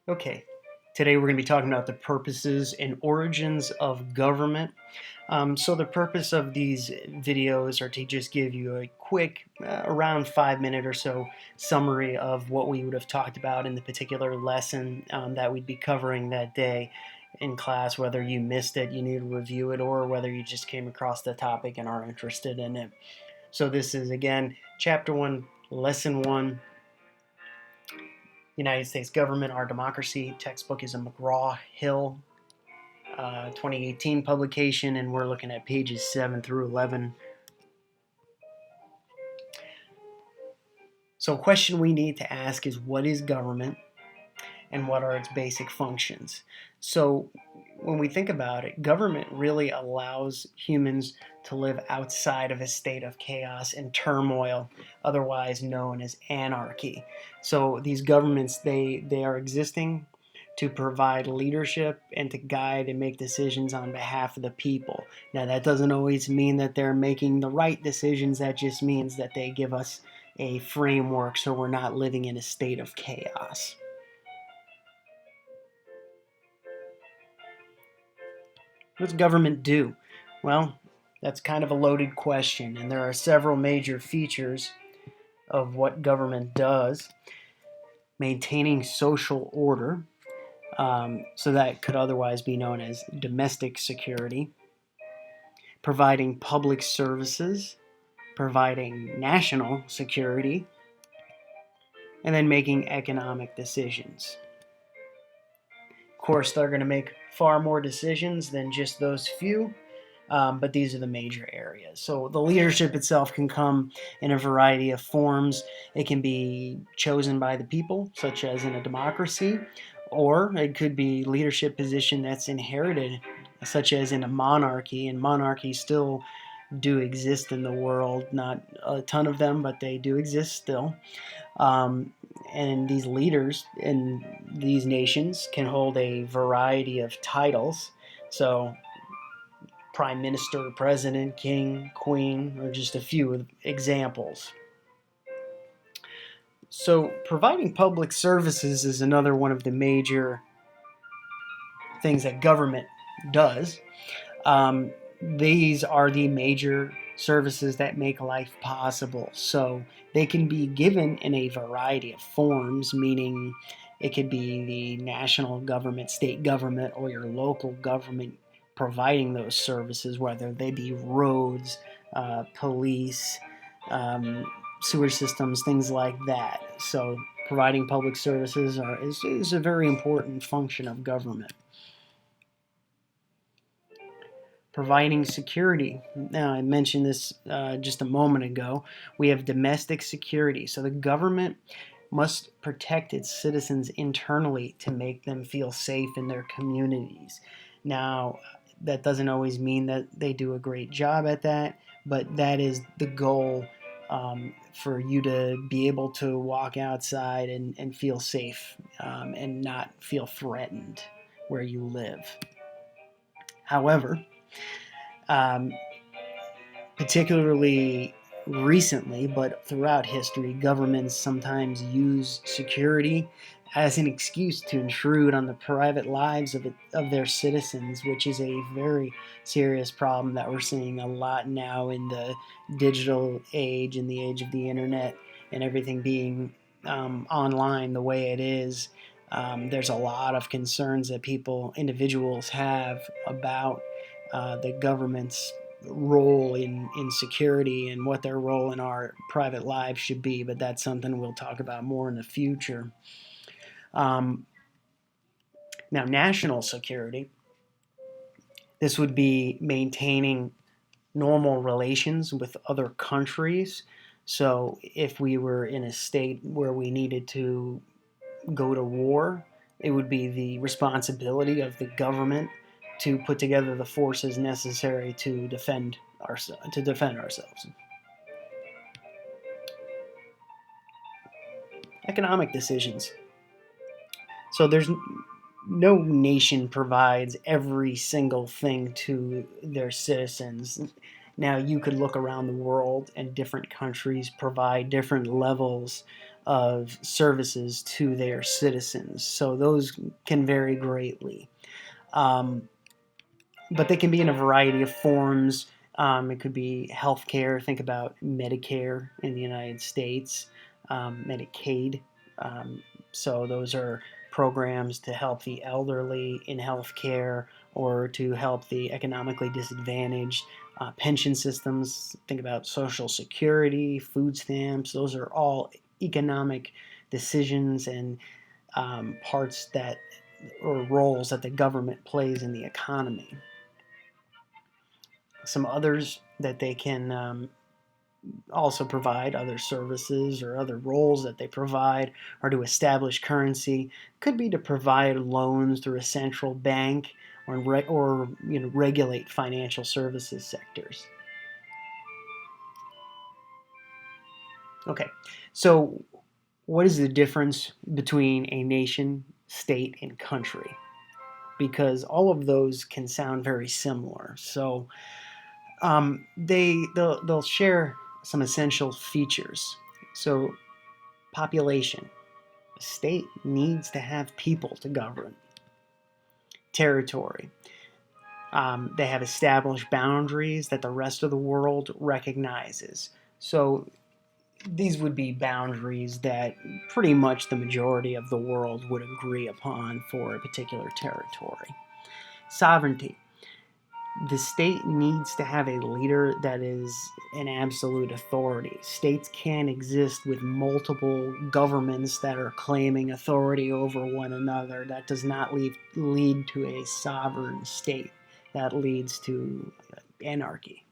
Okay, today we're going to be talking about the purposes and origins of government. So the purpose of these videos are to just give you a quick, around 5 minute or so summary of what we would have talked about in the particular lesson that we'd be covering that day in class, whether you missed it, you need to review it, or whether you just came across the topic and are interested in it. So this is, again, Chapter 1, Lesson 1, United States Government, Our Democracy. Textbook is a McGraw-Hill 2018 publication, and we're looking at pages 7 through 11. So a question we need to ask is, what is government and what are its basic functions? So when we think about it, government really allows humans to live outside of a state of chaos and turmoil, otherwise known as anarchy. So these governments, they are existing to provide leadership and to guide and make decisions on behalf of the people. Now, that doesn't always mean that they're making the right decisions. That just means that they give us a framework so we're not living in a state of chaos. What does government do? Well, that's kind of a loaded question, and there are several major features of what government does. Maintaining social order, so that could otherwise be known as domestic security. Providing public services, providing national security, and then making economic decisions. Of course, they're going to make far more decisions than just those few, but these are the major areas. So the leadership itself can come in a variety of forms. It can be chosen by the people, such as in a democracy, or it could be leadership position that's inherited, such as in a monarchy, and monarchies still do exist in the world. Not a ton of them, but they do exist still. And these leaders in these nations can hold a variety of titles. So prime minister, president, king, queen are just a few examples. So providing public services is another one of the major things that government does. These are the major services that make life possible. So they can be given in a variety of forms, meaning it could be the national government, state government, or your local government providing those services, whether they be roads, police, sewer systems, things like that. So providing public services is a very important function of government. Providing security. Now, I mentioned this just a moment ago. We have domestic security. So the government must protect its citizens internally to make them feel safe in their communities. Now, that doesn't always mean that they do a great job at that, but that is the goal, for you to be able to walk outside and feel safe, and not feel threatened where you live. However, um, particularly recently, but throughout history, governments sometimes use security as an excuse to intrude on the private lives of their citizens, which is a very serious problem that we're seeing a lot now in the digital age, in the age of the internet, and everything being online the way it is. There's a lot of concerns that individuals have about the government's role in security and what their role in our private lives should be, but that's something we'll talk about more in the future. Now, national security, this would be maintaining normal relations with other countries. So if we were in a state where we needed to go to war, it would be the responsibility of the government to put together the forces necessary to defend ourselves. Economic decisions. So there's no nation provides every single thing to their citizens. Now, you could look around the world and different countries provide different levels of services to their citizens. So those can vary greatly. But they can be in a variety of forms. It could be healthcare. Think about Medicare in the United States, Medicaid. So those are programs to help the elderly in healthcare or to help the economically disadvantaged. Pension systems, think about Social Security, food stamps. Those are all economic decisions and parts that or roles that the government plays in the economy. Some others that they can also provide, other services or other roles that they provide, are to establish currency. Could be to provide loans through a central bank or regulate financial services sectors. Okay, so what is the difference between a nation, state, and country? Because all of those can sound very similar. So they'll share some essential features. So population. A state needs to have people to govern. Territory. They have established boundaries that the rest of the world recognizes. So these would be boundaries that pretty much the majority of the world would agree upon for a particular territory. Sovereignty. The state needs to have a leader that is an absolute authority. States can't exist with multiple governments that are claiming authority over one another. That does not lead to a sovereign state. That leads to anarchy.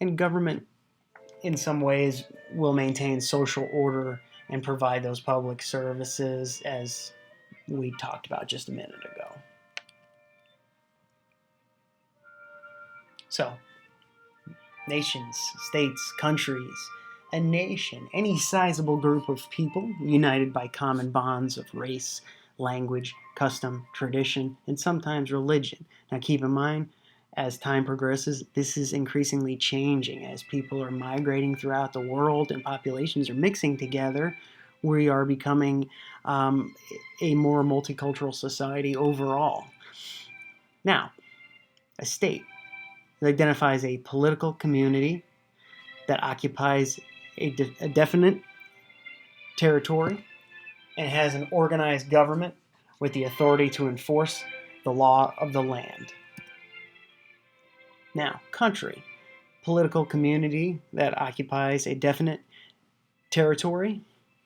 And government, in some ways, will maintain social order and provide those public services, as we talked about just a minute ago. So, nations, states, countries, a nation, any sizable group of people united by common bonds of race, language, custom, tradition, and sometimes religion. Now keep in mind, as time progresses, this is increasingly changing. As people are migrating throughout the world and populations are mixing together, we are becoming a more multicultural society overall. Now, a state. It identifies a political community that occupies a definite territory and has an organized government with the authority to enforce the law of the land. Now, country. Political community that occupies a definite territory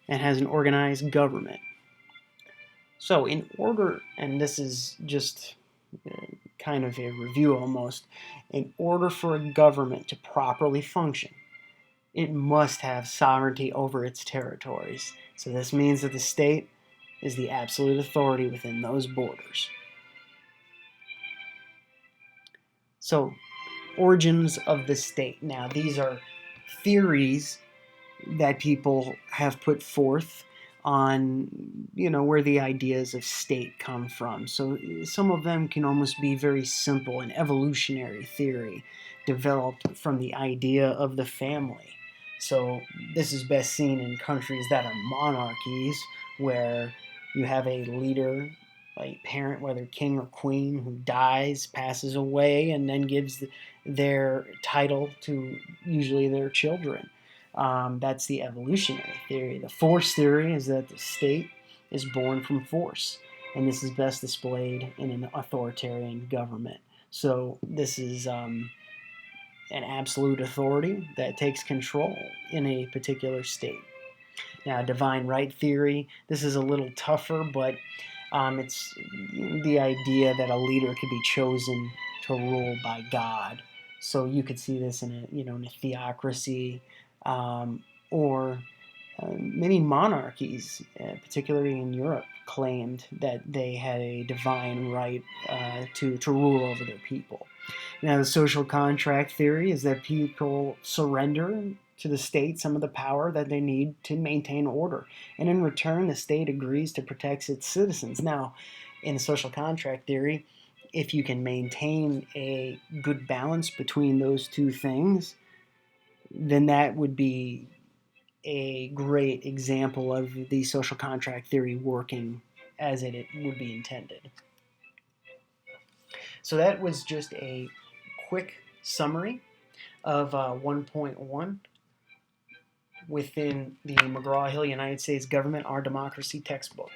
and has an organized government. So in order, and this is just kind of a review almost, in order for a government to properly function, it must have sovereignty over its territories. So this means that the state is the absolute authority within those borders. So, origins of the state. Now, these are theories that people have put forth on, where the ideas of state come from. So some of them can almost be very simple, an evolutionary theory developed from the idea of the family. So this is best seen in countries that are monarchies, where you have a leader, a parent, whether king or queen, who dies, passes away, and then gives their title to usually their children. That's the evolutionary theory. The force theory is that the state is born from force, and this is best displayed in an authoritarian government. So this is an absolute authority that takes control in a particular state. Now, divine right theory, this is a little tougher, but it's the idea that a leader could be chosen to rule by God. So you could see this in a theocracy, or many monarchies, particularly in Europe, claimed that they had a divine right to rule over their people. Now, the social contract theory is that people surrender to the state some of the power that they need to maintain order, and in return, the state agrees to protect its citizens. Now, in the social contract theory, if you can maintain a good balance between those two things, then that would be a great example of the social contract theory working as it would be intended. So that was just a quick summary of 1.1 within the McGraw-Hill United States Government, Our Democracy textbook.